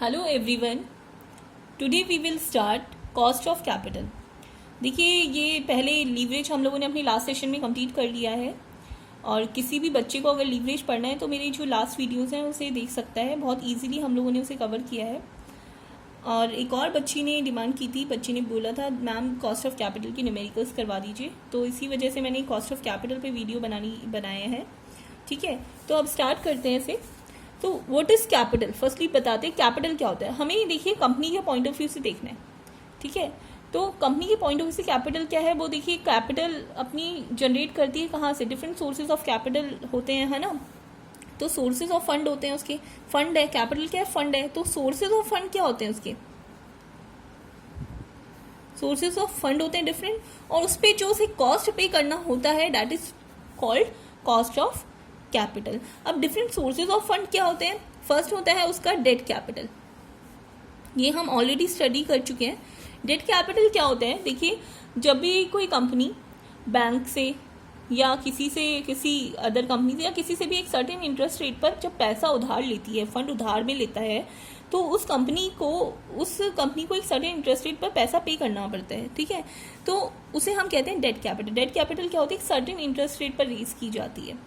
Hello everyone, today we will start cost of capital. देखिए, ये पहले लीवरेज हम लोगों ने अपने लास्ट सेशन में कंप्लीट कर लिया है और किसी भी बच्चे को अगर लीवरेज पढ़ना है तो मेरी जो लास्ट वीडियोस हैं उसे देख सकता है। बहुत इजीली हम लोगों ने उसे कवर किया है। और एक और बच्ची ने डिमांड की थी, बच्ची ने बोला था मैम कॉस्ट ऑफ कैपिटल की न्यूमेरिकल्स करवा दीजिए, तो इसी वजह से मैंने कॉस्ट ऑफ कैपिटल पे वीडियो बनाया है। ठीक है, तो अब स्टार्ट करते हैं इसे। तो व्हाट इज कैपिटल, फर्स्टली बताते हैं कैपिटल क्या होता है। हमें देखिए कंपनी के पॉइंट ऑफ व्यू से देखना है। ठीक है, तो कंपनी के पॉइंट ऑफ व्यू से कैपिटल क्या है, वो देखिए कैपिटल अपनी जनरेट करती है कहाँ से, डिफरेंट सोर्सेज ऑफ कैपिटल होते हैं, है ना। तो सोर्सेज ऑफ फंड होते हैं उसके, फंड है, कैपिटल क्या है, फंड है। तो सोर्सेज ऑफ फंड क्या होते हैं उसके, सोर्सेज ऑफ फंड होते हैं डिफरेंट, और उस पर जो उसे कॉस्ट पे करना होता है that is called cost of capital. अब डिफरेंट सोर्सेज ऑफ फंड क्या होते हैं, फर्स्ट होता है उसका डेट कैपिटल, ये हम ऑलरेडी स्टडी कर चुके हैं। डेट कैपिटल क्या होता है, देखिए जब भी कोई कंपनी बैंक से या किसी अदर कंपनी से या किसी से भी एक सर्टेन इंटरेस्ट रेट पर जब पैसा उधार लेती है, फंड उधार में लेता है, तो उस कंपनी को एक सर्टेन इंटरेस्ट रेट पर पैसा पे करना पड़ता है। ठीक है, तो उसे हम कहते हैं डेट कैपिटल। डेट कैपिटल क्या होती है, एक सर्टेन इंटरेस्ट रेट पर रेज की जाती है।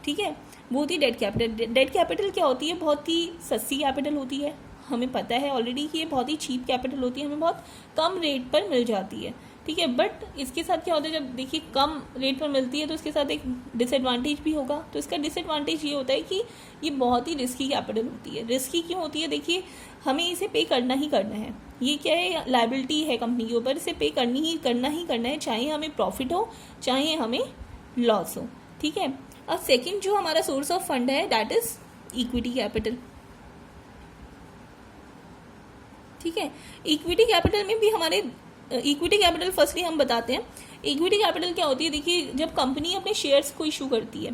ठीक है, वो होती है डेट कैपिटल। डेट कैपिटल क्या होती है, बहुत ही सस्ती कैपिटल होती है, हमें पता है ऑलरेडी कि ये बहुत ही चीप कैपिटल होती है, हमें बहुत कम रेट पर मिल जाती है। ठीक है, बट इसके साथ क्या होता है, जब देखिए कम रेट पर मिलती है तो इसके साथ एक डिसएडवांटेज भी होगा। तो इसका डिसएडवांटेज ये होता है कि ये बहुत ही रिस्की कैपिटल होती है। रिस्की क्यों होती है, देखिए हमें इसे पे करना ही करना है, ये क्या है, लायबिलिटी है कंपनी के ऊपर, इसे पे करना ही है, चाहे हमें प्रॉफिट हो चाहे हमें लॉस हो। ठीक है, अब सेकंड जो हमारा सोर्स ऑफ फंड है दैट इज इक्विटी कैपिटल। ठीक है, इक्विटी कैपिटल में भी हमारे इक्विटी कैपिटल फर्स्टली हम बताते हैं। इक्विटी कैपिटल क्या होती है, देखिए जब कंपनी अपने शेयर्स को इशू करती है,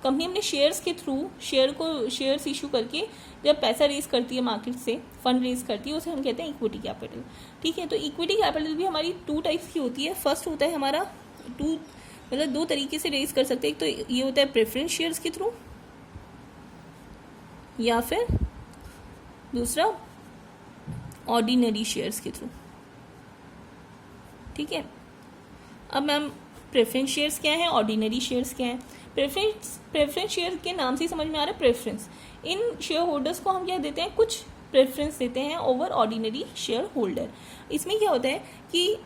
कंपनी अपने शेयर्स के थ्रू शेयर्स इशू करके जब पैसा रेज करती है मार्केट से, फंड रेज करती है, उसे हम कहते हैं इक्विटी कैपिटल। ठीक है, तो इक्विटी कैपिटल भी हमारी टू टाइप्स की होती है। फर्स्ट होता है हमारा दो तरीके से रेज कर सकते हैं, एक तो ये होता है प्रेफरेंस शेयर्स के थ्रू, या फिर दूसरा ऑर्डिनरी शेयर्स के थ्रू। ठीक है, अब मैम प्रेफरेंस शेयर्स क्या है, ऑर्डिनरी शेयर्स क्या है। प्रेफरेंस शेयर के नाम से ही समझ में आ रहा है प्रेफरेंस, इन शेयर होल्डर्स को हम क्या देते हैं, कुछ प्रेफरेंस देते हैं ओवर ऑर्डिनरी शेयर होल्डर। इसमें क्या होता है कि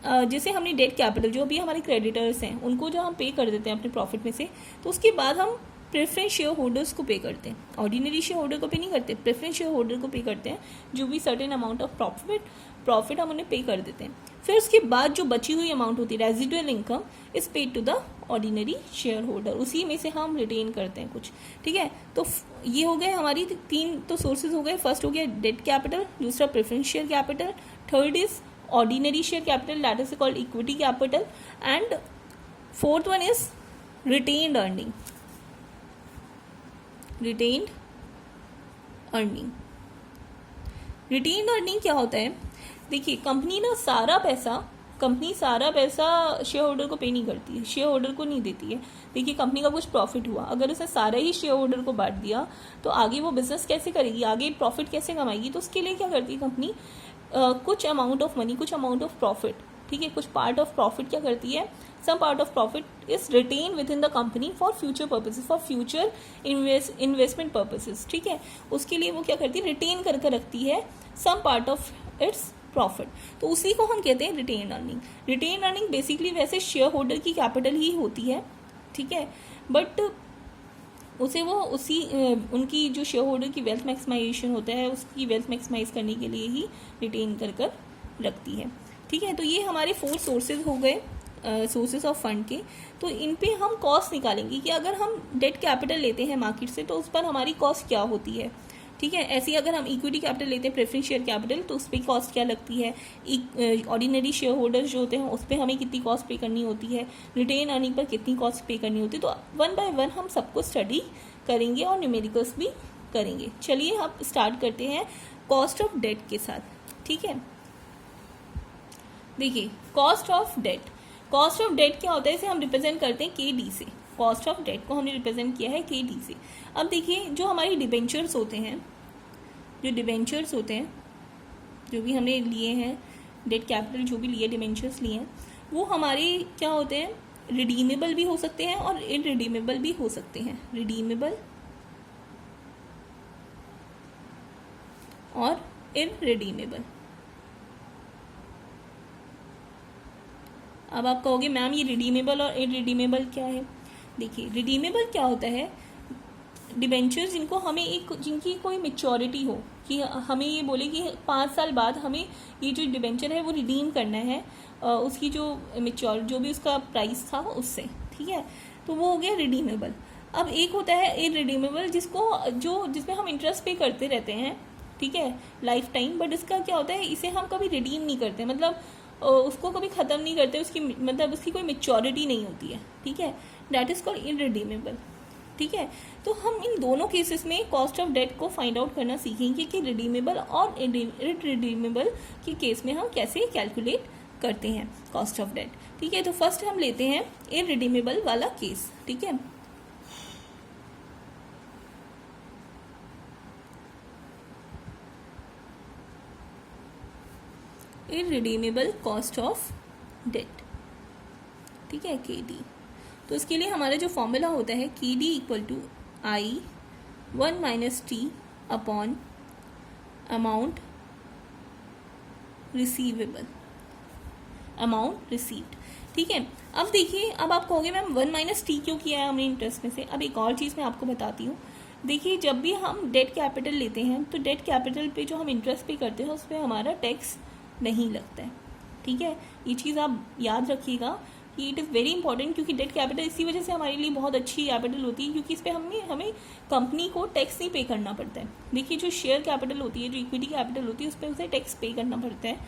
जैसे हमने डेट कैपिटल, जो भी हमारे क्रेडिटर्स हैं उनको जो हम पे कर देते हैं अपने प्रॉफिट में से, तो उसके बाद हम प्रेफरेंस शेयर होल्डर्स को पे करते हैं, ऑर्डिनरी शेयर होल्डर को पे नहीं करते, प्रेफरेंस शेयर होल्डर को पे करते हैं। जो भी सर्टेन अमाउंट ऑफ प्रॉफिट हम उन्हें पे कर देते हैं। फिर उसके बाद जो बची हुई अमाउंट होती है, residual income is paid to the ordinary share holder, उसी में से हम रिटेन करते हैं कुछ। ठीक है, तो ये हो गए हमारी तीन तो सोर्सेज हो गए। फर्स्ट हो गया डेट कैपिटल, दूसरा preference share capital, third is ordinary share capital that is called equity capital, and fourth one is retained earning. retained earning क्या होता है, देखिए कंपनी सारा पैसा शेयर होल्डर को पे नहीं करती है, शेयर होल्डर को नहीं देती है। देखिए कंपनी का कुछ प्रॉफिट हुआ, अगर उसे सारा ही शेयर होल्डर को बांट दिया तो आगे वो बिजनेस कैसे करेगी, आगे प्रॉफिट कैसे कमाएगी। तो उसके लिए क्या करती है कंपनी, कुछ अमाउंट ऑफ मनी, कुछ अमाउंट ऑफ प्रॉफिट, ठीक है, कुछ पार्ट ऑफ प्रॉफिट क्या करती है, some part of profit is retain within the company for future purposes, for future investment purposes. ठीक है, उसके लिए वो क्या करती है, रिटेन करके रखती है some part of its profit, तो उसी को हम कहते हैं retain earning. Retain earning basically वैसे शेयर होल्डर की कैपिटल ही होती है। ठीक है, बट उसे वो उनकी जो शेयर होल्डर की वेल्थ मैक्सिमाइजेशन होता है, उसकी वेल्थ मैक्सिमाइज करने के लिए ही रिटेन कर रखती है। ठीक है, तो ये हमारे 4 सोर्सेज हो गए सोर्सेज ऑफ फंड के। तो इन पे हम कॉस्ट निकालेंगे कि अगर हम डेट कैपिटल लेते हैं मार्केट से तो उस पर हमारी कॉस्ट क्या होती है। ठीक है, ऐसे ही अगर हम इक्विटी कैपिटल लेते हैं, प्रेफरेंस शेयर कैपिटल, तो उस पर कॉस्ट क्या लगती है, ऑर्डिनरी शेयर होल्डर्स जो होते हैं उस पर हमें कितनी कॉस्ट पे करनी होती है, रिटेन अर्निंग पर कितनी कॉस्ट पे करनी होती है। तो वन बाय वन हम सबको स्टडी करेंगे और न्यूमेरिकल्स भी करेंगे। चलिए अब स्टार्ट करते हैं कॉस्ट ऑफ डेट के साथ। ठीक है, देखिए कॉस्ट ऑफ डेट क्या होता है, इसे हम रिप्रेजेंट करते हैं KD से। कॉस्ट ऑफ डेट को हमने रिप्रेजेंट किया है KD से। अब देखिए जो हमारी डिबेंचर्स होते हैं जो डिबेंचर्स होते हैं, जो भी हमने लिए हैं, डेट कैपिटल जो भी लिए, डिबेंचर्स लिए हैं, वो हमारे क्या होते हैं, रिडीमेबल भी हो सकते हैं और इनरिडीमेबल भी हो सकते हैं। रिडीमेबल और इनरिडीमेबल। अब आप कहोगे मैम ये रिडीमेबल और इनरिडीमेबल क्या है? देखिए, रिडीमेबल क्या होता है, डिबेंचर्स जिनको हमें जिनकी कोई मेच्योरिटी हो, कि हमें ये बोले कि 5 साल बाद हमें ये जो डिबेंचर है वो रिडीम करना है, उसकी जो जो भी उसका प्राइस था उससे, ठीक है, तो वो हो गया रिडीमेबल। अब एक होता है इनरिडीमेबल, जिसमें हम इंटरेस्ट पे करते रहते हैं, ठीक है, लाइफ टाइम, बट इसका क्या होता है, इसे हम कभी रिडीम नहीं करते, मतलब उसको कभी ख़त्म नहीं करते, उसकी कोई मेच्योरिटी नहीं होती है, ठीक है, दैट इज़ कॉल्ड इनरिडीमेबल। ठीक है, तो हम इन दोनों केसेस में कॉस्ट ऑफ डेट को फाइंड आउट करना सीखेंगे कि रिडीमेबल और इनरिडीमेबल के केस में हम कैसे कैलकुलेट करते हैं कॉस्ट ऑफ डेट। ठीक है, तो फर्स्ट हम लेते हैं इनरिडीमेबल वाला केस। ठीक है, इनरिडीमेबल कॉस्ट ऑफ डेट, ठीक है, KD। तो इसके लिए हमारा जो फॉर्मूला होता है KD equal to I 1 minus T upon amount receivable, amount received. ठीक है, अब देखिए, अब आप कहोगे मैम 1 माइनस टी क्यों किया है हमने इंटरेस्ट में से? अब एक और चीज़ मैं आपको बताती हूँ। देखिए, जब भी हम डेट कैपिटल लेते हैं तो डेट कैपिटल पे जो हम इंटरेस्ट पे करते हैं उस पर हमारा टैक्स नहीं लगता है। ठीक है, ये चीज़ आप याद रखिएगा कि इट इज़ वेरी इंपॉर्टेंट, क्योंकि डेट कैपिटल इसी वजह से हमारे लिए बहुत अच्छी कैपिटल होती है, क्योंकि इस पर हमें कंपनी को टैक्स नहीं पे करना पड़ता है। देखिए, जो शेयर कैपिटल होती है, जो इक्विटी कैपिटल होती है, उस पर उसे टैक्स पे करना पड़ता है,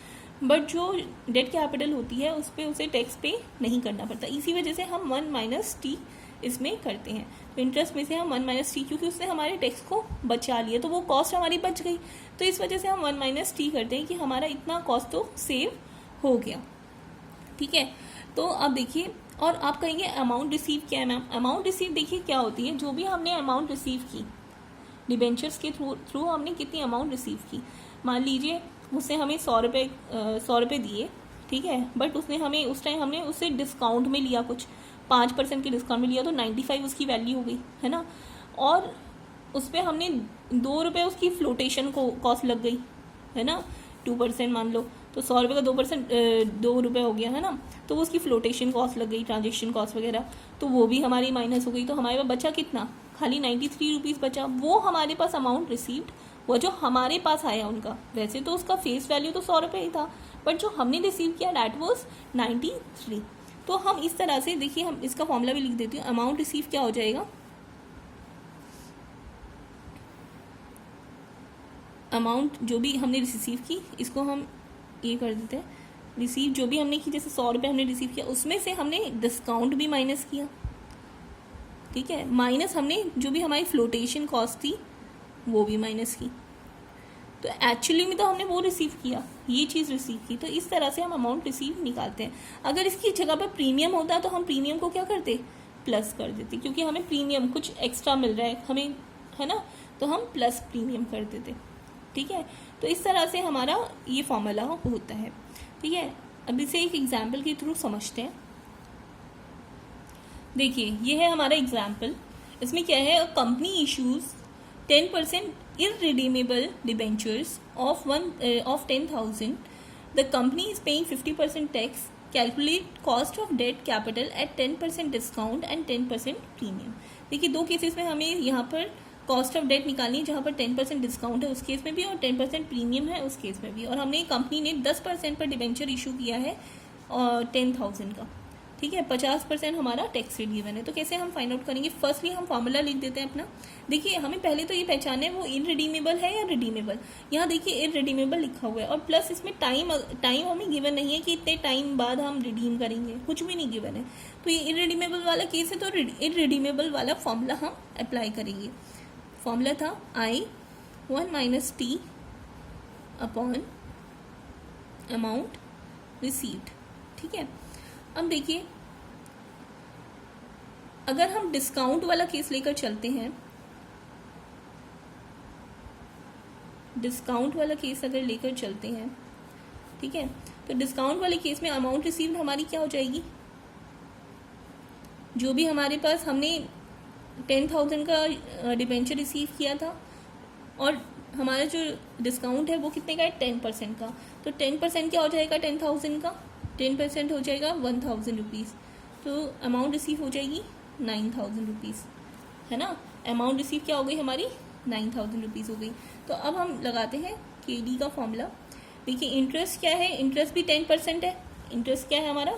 बट जो डेट कैपिटल होती है उस पर उसे टैक्स पे नहीं करना पड़ता। इसी वजह से हम 1 माइनस टी इसमें करते हैं। तो इंटरेस्ट में से हम 1 माइनस टी, क्योंकि उसने हमारे टैक्स को बचा लिया, तो वो कॉस्ट हमारी बच गई, तो इस वजह से हम 1 माइनस टी करते हैं कि हमारा इतना कॉस्ट तो सेव हो गया। ठीक है, तो अब देखिए, और आप कहेंगे अमाउंट रिसीव क्या है मैम? अमाउंट रिसीव देखिए क्या होती है, जो भी हमने अमाउंट रिसीव की डिबेंचर्स के थ्रू हमने कितनी अमाउंट रिसीव की, मान लीजिए उसने हमें 100 रुपये दिए, ठीक है, बट उसने हमें उस टाइम हमने उससे डिस्काउंट में लिया, कुछ 5% के डिस्काउंट में लिया, तो 95 उसकी वैल्यू हो गई, है ना, और उस पर हमने 2 रुपये उसकी फ्लोटेशन को कॉस्ट लग गई, है ना, 2% मान लो, तो 100 रुपये का 2% 2 रुपये हो गया, है ना, तो वो उसकी फ्लोटेशन कॉस्ट लग गई, ट्रांजेक्शन कॉस्ट वगैरह, तो वो भी हमारी माइनस हो गई, तो हमारे पास बचा कितना, खाली 93 रुपीज़ बचा। वो हमारे पास अमाउंट रिसीव्ड, वो जो हमारे पास आया उनका, वैसे तो उसका फेस वैल्यू तो 100 रुपये ही था, बट जो हमने रिसीव किया डैट वॉज 93। तो हम इस तरह से, देखिए, हम इसका फॉर्मूला भी लिख देती हूँ। अमाउंट रिसीव क्या हो जाएगा, अमाउंट जो भी हमने रिसीव की, इसको हम ये कर देते हैं, रिसीव जो भी हमने की, जैसे 100 रुपये हमने रिसीव किया, उसमें से हमने डिस्काउंट भी माइनस किया, ठीक है, माइनस हमने जो भी हमारी फ्लोटेशन कॉस्ट थी वो भी माइनस की, तो एक्चुअली में तो हमने वो रिसीव किया, ये चीज़ रिसीव की। तो इस तरह से हम अमाउंट रिसीव निकालते हैं। अगर इसकी जगह पर प्रीमियम होता तो हम प्रीमियम को क्या करते, प्लस कर देते, क्योंकि हमें प्रीमियम कुछ एक्स्ट्रा मिल रहा है हमें, है ना, तो हम प्लस प्रीमियम कर देते। ठीक है, तो इस तरह से हमारा ये फॉर्मूला होता है। ठीक है, अब इसे एक एग्जाम्पल के थ्रू समझते हैं। देखिए, ये है हमारा एग्जाम्पल। इसमें क्या है, company issues 10% irredeemable debentures of 10,000. The company is paying 50% tax. Calculate cost of debt capital at 10% discount and 10% premium. देखिए, दो केसेस में हमें यहाँ पर कॉस्ट ऑफ डेट निकालनी है, जहाँ पर 10% डिस्काउंट है उस केस में भी और 10% प्रीमियम है उस केस में भी, और हमने कंपनी ने 10% पर डिबेंचर इशू किया है और 10,000 का। ठीक है, 50% हमारा टैक्स रेट गिवन है। तो कैसे हम फाइंड आउट करेंगे? फर्स्टली हम फॉर्मूला लिख देते हैं अपना। देखिए, हमें पहले तो ये पहचाने वो इनरिडीमेबल है या रिडीमेबल। यहाँ देखिए इनरिडीमेबल लिखा हुआ है, और प्लस इसमें टाइम हमें गिवन नहीं है कि इतने टाइम बाद हम रिडीम करेंगे, कुछ भी नहीं गिवन है। तो ये इनरिडीमेबल वाला केस है, तो इनरिडीमेबल वाला फॉर्मूला हम अप्लाई करेंगे। फॉर्मूला था I 1 minus T upon amount received. ठीक है, अब देखिए, अगर हम डिस्काउंट वाला केस लेकर चलते हैं, डिस्काउंट वाला केस अगर लेकर चलते हैं, ठीक है, तो डिस्काउंट वाले केस में अमाउंट रिसीव्ड हमारी क्या हो जाएगी, जो भी हमारे पास हमने 10,000 का डिबेंचर रिसीव किया था और हमारा जो डिस्काउंट है वो कितने का है, 10% का, तो 10% क्या हो जाएगा 10,000 का, 10% हो जाएगा 1,000 रुपीज़, तो अमाउंट रिसीव हो जाएगी 9,000 रुपीज़, है ना। अमाउंट रिसीव क्या हो गई हमारी, 9,000 रुपीज़ हो गई। तो अब हम लगाते हैं KD का फॉर्मूला। देखिए इंटरेस्ट क्या है, इंटरेस्ट भी 10% है, इंटरेस्ट क्या है हमारा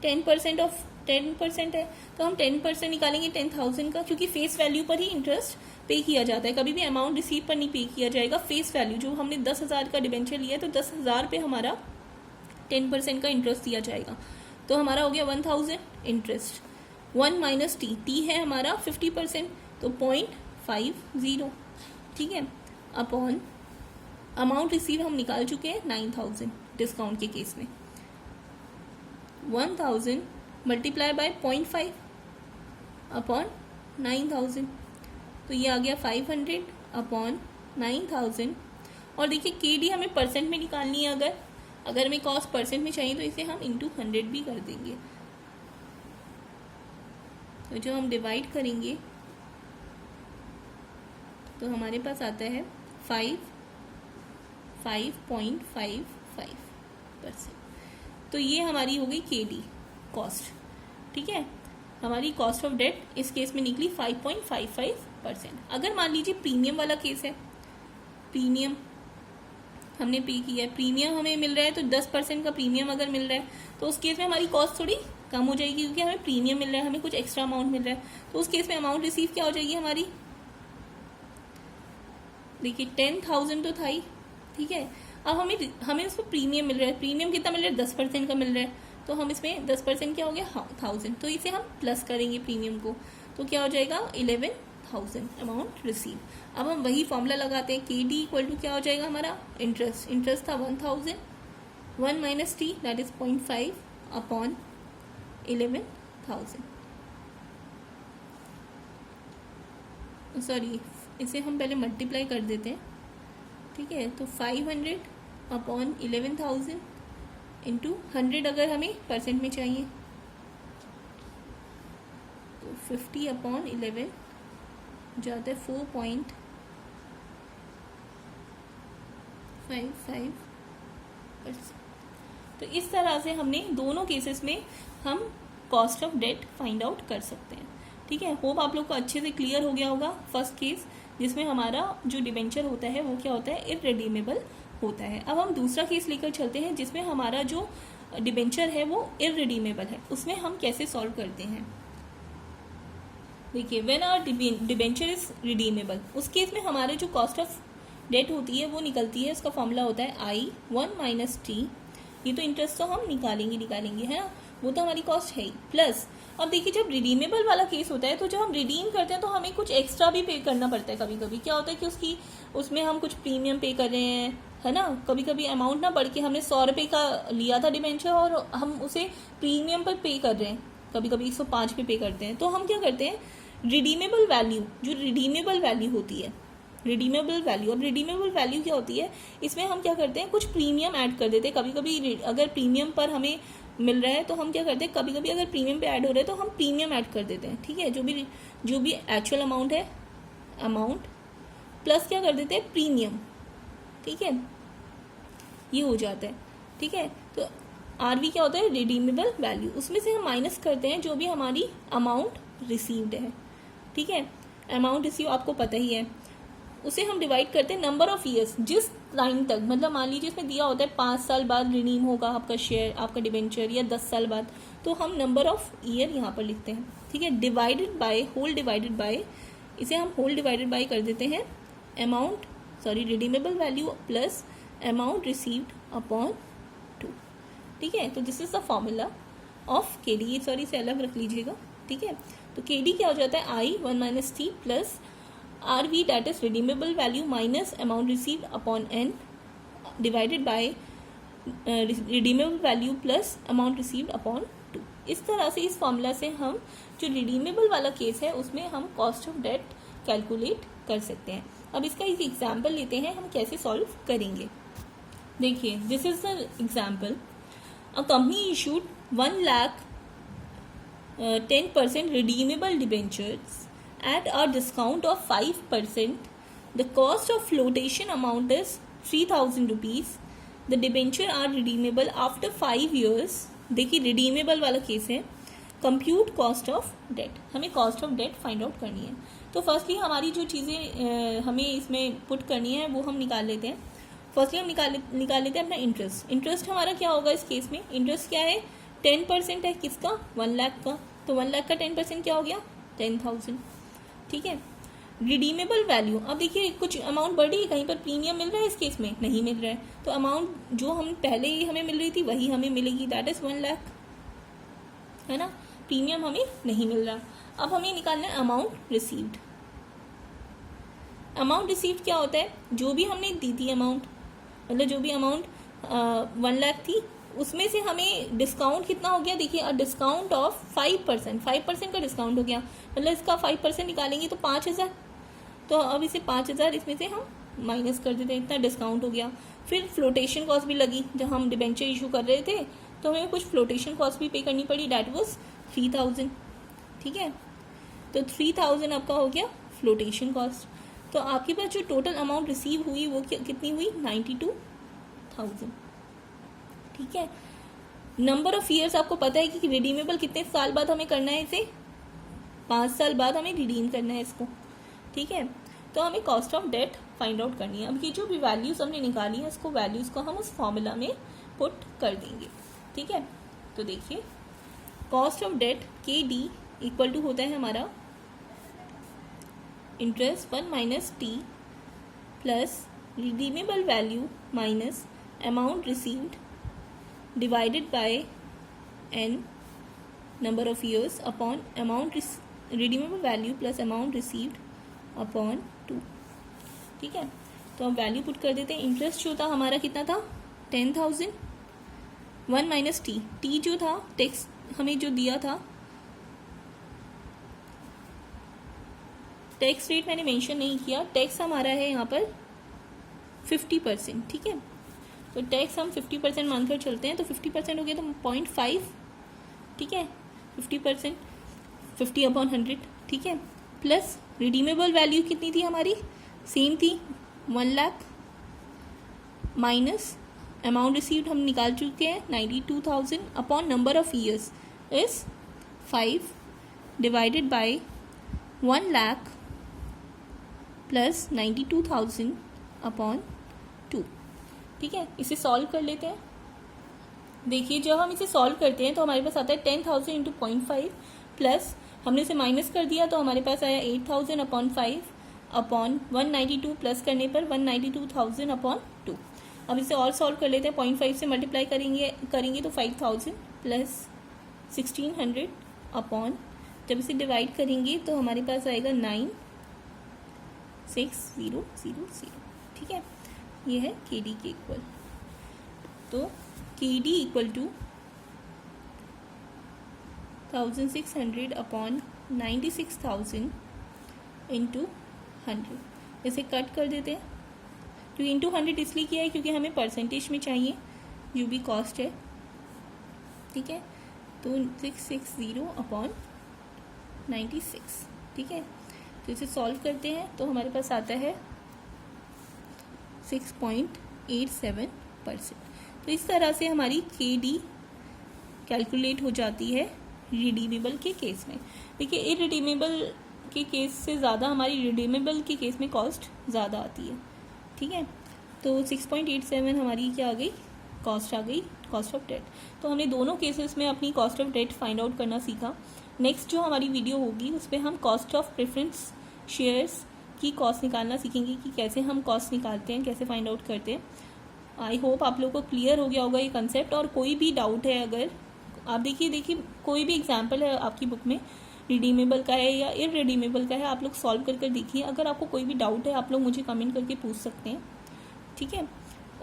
10% ऑफ 10% है, तो हम 10% निकालेंगे 10,000 का, क्योंकि फेस वैल्यू पर ही इंटरेस्ट पे किया जाता है, कभी भी अमाउंट रिसीव पर नहीं पे किया जाएगा। फेस वैल्यू जो हमने 10,000 का डिबेंचर लिया है तो 10,000 पे हमारा 10% का इंटरेस्ट दिया जाएगा, तो हमारा हो गया 1,000 इंटरेस्ट। 1 माइनस टी है हमारा 50%, तो 0.50, ठीक है, अपॉन अमाउंट रिसीव हम निकाल चुके हैं 9,000 डिस्काउंट के केस में। 1,000 मल्टीप्लाई बाय 0.5 अपॉन 9,000, तो ये आ गया 500 अपॉन 9,000। और देखिए KD हमें परसेंट में निकालनी है, अगर हमें कॉस्ट परसेंट में चाहिए तो इसे हम इंटू 100 भी कर देंगे, तो जो हम डिवाइड करेंगे तो हमारे पास आता है 5.55%। तो ये हमारी हो गई KD कॉस्ट, ठीक है। हमारी कॉस्ट ऑफ डेट इस केस में निकली 5.55%। अगर मान लीजिए प्रीमियम वाला केस है, प्रीमियम हमने पे किया है, प्रीमियम हमें मिल रहा है, तो 10% का प्रीमियम अगर मिल रहा है तो उस केस में हमारी कॉस्ट थोड़ी कम हो जाएगी, क्योंकि हमें प्रीमियम मिल रहा है, हमें कुछ एक्स्ट्रा अमाउंट मिल रहा है, तो उस केस में अमाउंट रिसीव क्या हो जाएगी हमारी, देखिए 10,000 तो था ही, ठीक है। अब हमें उसमें प्रीमियम मिल रहा है, प्रीमियम कितना मिल रहा है, 10% का मिल रहा है, तो हम इसमें 10% क्या हो गया 1,000, तो इसे हम प्लस करेंगे प्रीमियम को, तो क्या हो जाएगा 11,000 अमाउंट रिसीव। अब हम वही फॉर्मूला लगाते हैं, KD इक्वल टू क्या हो जाएगा हमारा, इंटरेस्ट था 1,000, 1 minus T that is 0.5 upon 11,000, sorry इसे हम पहले मल्टीप्लाई कर देते हैं, ठीक है, तो 500 अपॉन 11,000 इंटू 100 अगर हमें परसेंट में चाहिए तो 50 अपॉन 11 जाता है 4.55%। तो इस तरह से हमने दोनों केसेस में हम cost of debt find out कर सकते हैं, ठीक है। होप आप लोग को अच्छे से क्लियर हो गया होगा। फर्स्ट केस जिसमें हमारा जो डिबेंचर होता है वो क्या होता है, इररिडीमेबल होता है। अब हम दूसरा केस लेकर चलते हैं जिसमें हमारा जो डिबेंचर है वो इररिडीमेबल है, उसमें हम कैसे सॉल्व करते हैं। देखिए when our debenture is redeemable, उस केस में हमारे जो कॉस्ट ऑफ डेट होती है वो निकलती है, उसका फॉर्मूला होता है I1 माइनस टी, ये तो इंटरेस्ट तो हम निकालेंगे है ना, वो तो हमारी कॉस्ट है ही, प्लस अब देखिए जब रिडीमेबल वाला केस होता है तो जब हम रिडीम करते हैं तो हमें कुछ एक्स्ट्रा भी पे करना पड़ता है। कभी कभी क्या होता है कि उसमें हम कुछ प्रीमियम पे कर रहे हैं, है ना, कभी कभी अमाउंट ना बढ़ के हमने 100 रुपये का लिया था डिबेंचर और हम उसे प्रीमियम पर पे कर रहे हैं, कभी कभी 105 पे करते हैं, तो हम क्या करते हैं रिडीमेबल वैल्यू, जो रिडीमेबल वैल्यू होती है, रिडीमेबल वैल्यू, अब रिडीमेबल वैल्यू क्या होती है, इसमें हम क्या करते हैं कुछ प्रीमियम ऐड कर देते हैं। कभी कभी अगर प्रीमियम पर हमें मिल रहा है तो हम क्या करते हैं, कभी कभी अगर प्रीमियम पे ऐड हो रहा है तो हम प्रीमियम ऐड कर देते हैं, ठीक है, जो भी एक्चुअल अमाउंट है, अमाउंट प्लस क्या कर देते हैं प्रीमियम, ठीक है, ये हो जाता है, ठीक है। तो RV क्या होता है, रिडीमेबल वैल्यू, उसमें से हम माइनस करते हैं जो भी हमारी अमाउंट रिसीव्ड है, ठीक है। अमाउंट रिसीव आपको पता ही है, उसे हम डिवाइड करते हैं नंबर ऑफ ईयर्स, जिस टाइम तक, मतलब मान लीजिए इसमें दिया होता है 5 साल बाद रिडीम होगा आपका शेयर, आपका डिबेंचर, या 10 साल बाद, तो हम नंबर ऑफ ईयर यहाँ पर लिखते हैं, ठीक है, divided by whole divided by, इसे हम होल डिवाइडेड बाय कर देते हैं amount, sorry redeemable value plus amount received upon 2, ठीक है। तो this is the formula of KD, sorry इसे अलग रख लीजिएगा, ठीक है। तो KD क्या हो जाता है I1 minus T plus RV that is redeemable value minus amount received upon N divided by redeemable value plus amount received upon 2। इस तरह से इस फॉर्मूला से हम जो रिडीमेबल वाला केस है उसमें हम कॉस्ट ऑफ डेट कैलकुलेट कर सकते हैं। अब इसका एक एग्जाम्पल लेते हैं हम कैसे सॉल्व करेंगे। देखिए, this is the example. A company issued 1,00,000 10% redeemable debentures at a discount of 5%. The cost of flotation amount is 3,000 rupees. The debenture are redeemable after 5 years. देखिए redeemable वाला केस है। Compute cost of debt, हमें cost of debt find out करनी है। तो firstly हमारी जो चीज़ें हमें इसमें पुट करनी है वो हम निकाल लेते हैं। फर्स्टली हम निकाल लेते हैं अपना इंटरेस्ट। इंटरेस्ट हमारा क्या होगा इस केस में? इंटरेस्ट क्या है? 10% है किसका? 1,00,000 का। तो 1,00,000 का 10% क्या हो गया? 10,000। ठीक है। रिडीमेबल वैल्यू, अब देखिए कुछ अमाउंट बढ़ी, कहीं पर प्रीमियम मिल रहा है इस केस में? नहीं मिल रहा है। तो अमाउंट जो हम पहले ही हमें मिल रही थी वही हमें मिलेगी, दैट इज 1,00,000, है ना। प्रीमियम हमें नहीं मिल रहा। अब हमें निकालना है अमाउंट रिसीव्ड। अमाउंट रिसीव्ड क्या होता है? जो भी हमने दी थी अमाउंट, मतलब जो भी अमाउंट 1,00,000 थी उसमें से हमें डिस्काउंट कितना हो गया? देखिए, डिस्काउंट ऑफ 5%, 5% का डिस्काउंट हो गया, मतलब इसका 5% निकालेंगे तो 5,000। तो अब इसे 5,000 इसमें से हम माइनस कर देते हैं, इतना डिस्काउंट हो गया। फिर फ्लोटेशन कॉस्ट भी लगी, जब हम डिबेंचर इशू कर रहे थे तो हमें कुछ फ्लोटेशन कॉस्ट भी पे करनी पड़ी, डैट वाज 3,000। ठीक है, तो 3,000 आपका हो गया फ्लोटेशन कॉस्ट। तो आपके पास जो टोटल अमाउंट रिसीव हुई वो कितनी हुई? 92,000। ठीक है। नंबर ऑफ ईयर्स आपको पता है कि रिडीमेबल कितने साल बाद हमें करना है इसे? 5 साल बाद हमें रिडीम करना है इसको। ठीक है, तो हमें cost of debt find out करनी है। अब ये जो भी वैल्यूज हमने निकाली है उसको वैल्यूज को हम उस फॉर्मूला में पुट कर देंगे। ठीक है, तो देखिए cost of debt KD equal to होता है हमारा interest 1 minus T plus redeemable value minus amount received divided by n number of years upon amount redeemable value plus amount received upon 2। ठीक है, तो हम वैल्यू पुट कर देते हैं। इंटरेस्ट जो था हमारा कितना था? 10,000। 1 माइनस टी जो था, टैक्स हमें जो दिया था, टैक्स रेट मैंने मेंशन नहीं किया, टैक्स हमारा है यहाँ पर 50%। ठीक है, तो टैक्स हम 50% मानकर चलते हैं, तो 50% हो गया तो 0.5। ठीक है, 50%, 50/100। ठीक है, प्लस रिडीमेबल वैल्यू कितनी थी हमारी? सेम थी 1,00,000 माइनस अमाउंट रिसीव्ड हम निकाल चुके हैं 92,000 upon number of years is 5 divided by 1,00,000 plus 92,000 upon 2। ठीक है, इसे सॉल्व कर लेते हैं। देखिए जब हम इसे सॉल्व करते हैं तो हमारे पास आता है 10,000 इंटू 0.5 प्लस हमने इसे माइनस कर दिया तो हमारे पास आया 8,000 अपॉन 5 अपॉन 192 प्लस करने पर 192,000 अपॉन 2। अब इसे और सॉल्व कर लेते हैं। 0.5 से मल्टीप्लाई करेंगे तो 5,000 प्लस 1,600 अपॉन, जब इसे डिवाइड करेंगे तो हमारे पास आएगा 9,6,000। ठीक है, ये है KD के इक्वल। तो KD equal to 1,600 upon 96,000 into 100। इसे कट कर देते हैं, क्योंकि इंटू 100 इसलिए किया है क्योंकि हमें परसेंटेज में चाहिए जो भी कॉस्ट है। ठीक है, तो 660 अपॉन 96। ठीक है, तो इसे सॉल्व करते हैं तो हमारे पास आता है 6.87%। तो इस तरह से हमारी KD कैलकुलेट हो जाती है रिडीमेबल के केस में। देखिए इरिडीमेबल के केस से ज़्यादा हमारी रिडीमेबल के केस में कॉस्ट ज़्यादा आती है। ठीक है, तो 6.87 हमारी क्या आ गई? कॉस्ट आ गई, कॉस्ट ऑफ डेट। तो हमने दोनों केसेस में अपनी cost of debt find out करना सीखा। नेक्स्ट जो हमारी वीडियो होगी उस पर हम कॉस्ट ऑफ प्रेफरेंस शेयर्स की कॉस्ट निकालना सीखेंगे कि कैसे हम कॉस्ट निकालते हैं, कैसे फाइंड आउट करते हैं। आई होप आप लोगों को क्लियर हो गया होगा ये कंसेप्ट। और कोई भी डाउट है अगर आप देखिए कोई भी एग्जांपल है आपकी बुक में रिडीमेबल का है या इररिडीमेबल का है, आप लोग सॉल्व कर देखिए। अगर आपको कोई भी डाउट है आप लोग मुझे कमेंट करके पूछ सकते हैं। ठीक है,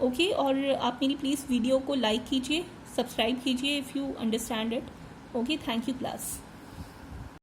ओके। और आप मेरी प्लीज़ वीडियो को लाइक कीजिए, सब्सक्राइब कीजिए if you understand it. Okay, thank you class.